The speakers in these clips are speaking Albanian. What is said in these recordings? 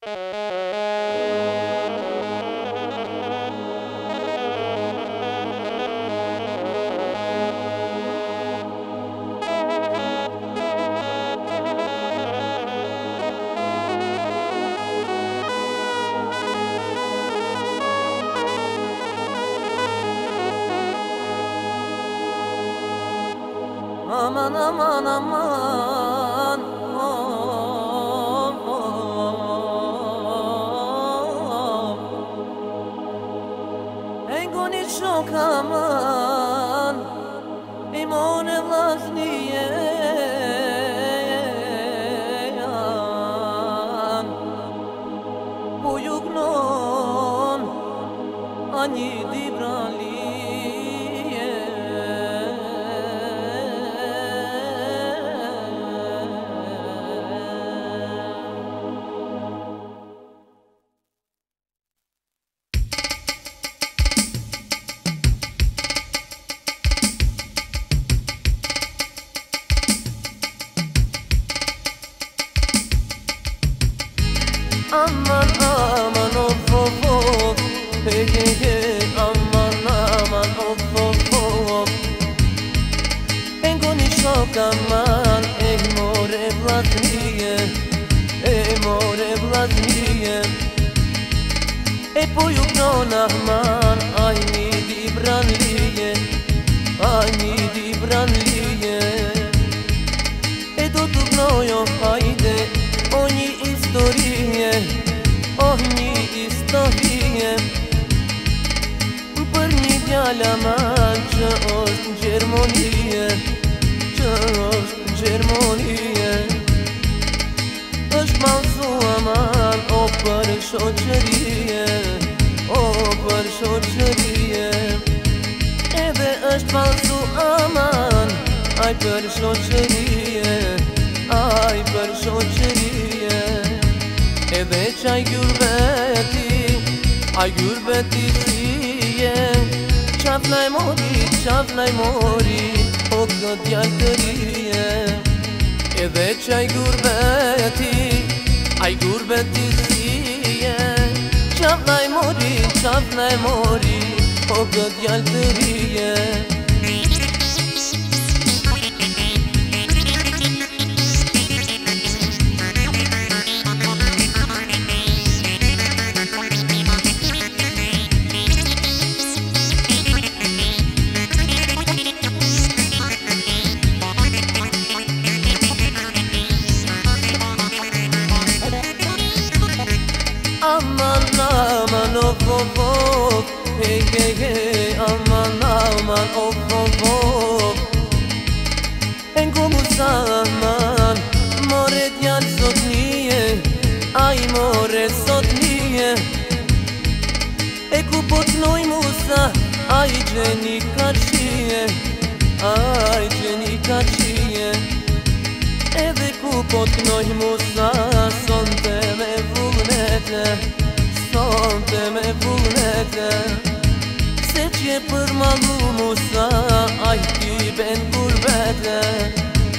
Aman aman aman, oh, oh. Engoni çok aman, imone vlazniye Bujugnon, ani dibrali Aman aman of of of, hey hey hey, aman aman of of of. Engoni çok aman, more vlazniye, more vlazniye. Pojugnon aman, ajni dibranlije, ajni dibranlije. Do tugnojo hajde, oni istorie, oni istorie. Për një djala man që është Gjermonie, që është Gjermonie. është malsu aman, o për shoqërie, o për shoqërie. Edhe është malsu aman, aj për shoqërie, aj për shoqërie. Edhe qaj gurbeti, aj gurbeti sije. Qaf naj mori, o këtë djallë të rije. Edhe qaj gurbeti, aj gurbeti sije. Qaf naj mori, o këtë djallë të rije. Aman aman of of of, hey hey hey, aman aman of of of. Engo musaman, more djallë sot nije, aj more sot nije. Ku po t'noj musa, aj gjeni karqie, aj gjeni karqie. Edhe ku po t'noj musa, sonte me vullnete, sonte me vullnete. Se që për malu musa, aj ti ben gurbete,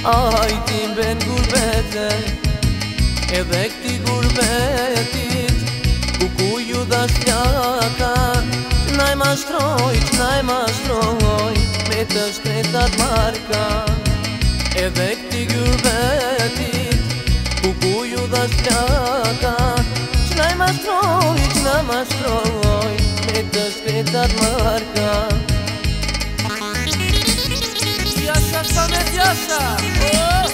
aj ti ben gurbete. Edhe këti gurbetit, ku ju dha shljaka, Qnaj mashtroj, me të shkretat marka. Edhe këti gurbetit, ku ju dha shljaka, Qnaj mashtroj, me të shkretat marka. Jasha sa me jasha, oh!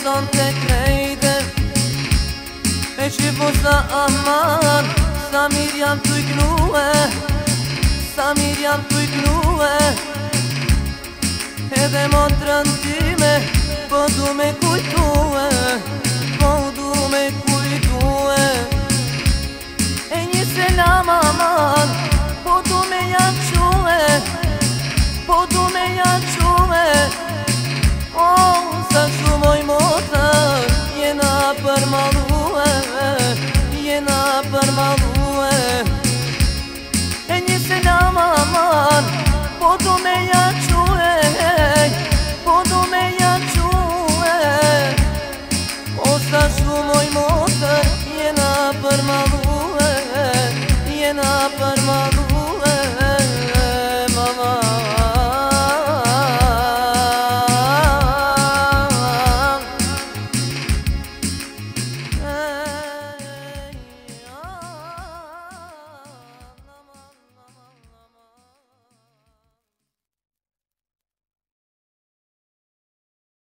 son të krejde E shqipë sa aman Sa mirë jam t'u i knue Sa mirë jam t'u i knue Edhe motrën time Po du me kujtue Po du me kujtue E një selam aman Po du me jaque Po du me jaque Oh, sa shumoj motër Jena përmalue Jena përmalue E një selam aman Po du me jaque Po du me jaque Oh, sa shumoj motër Jena përmalue Jena përmalue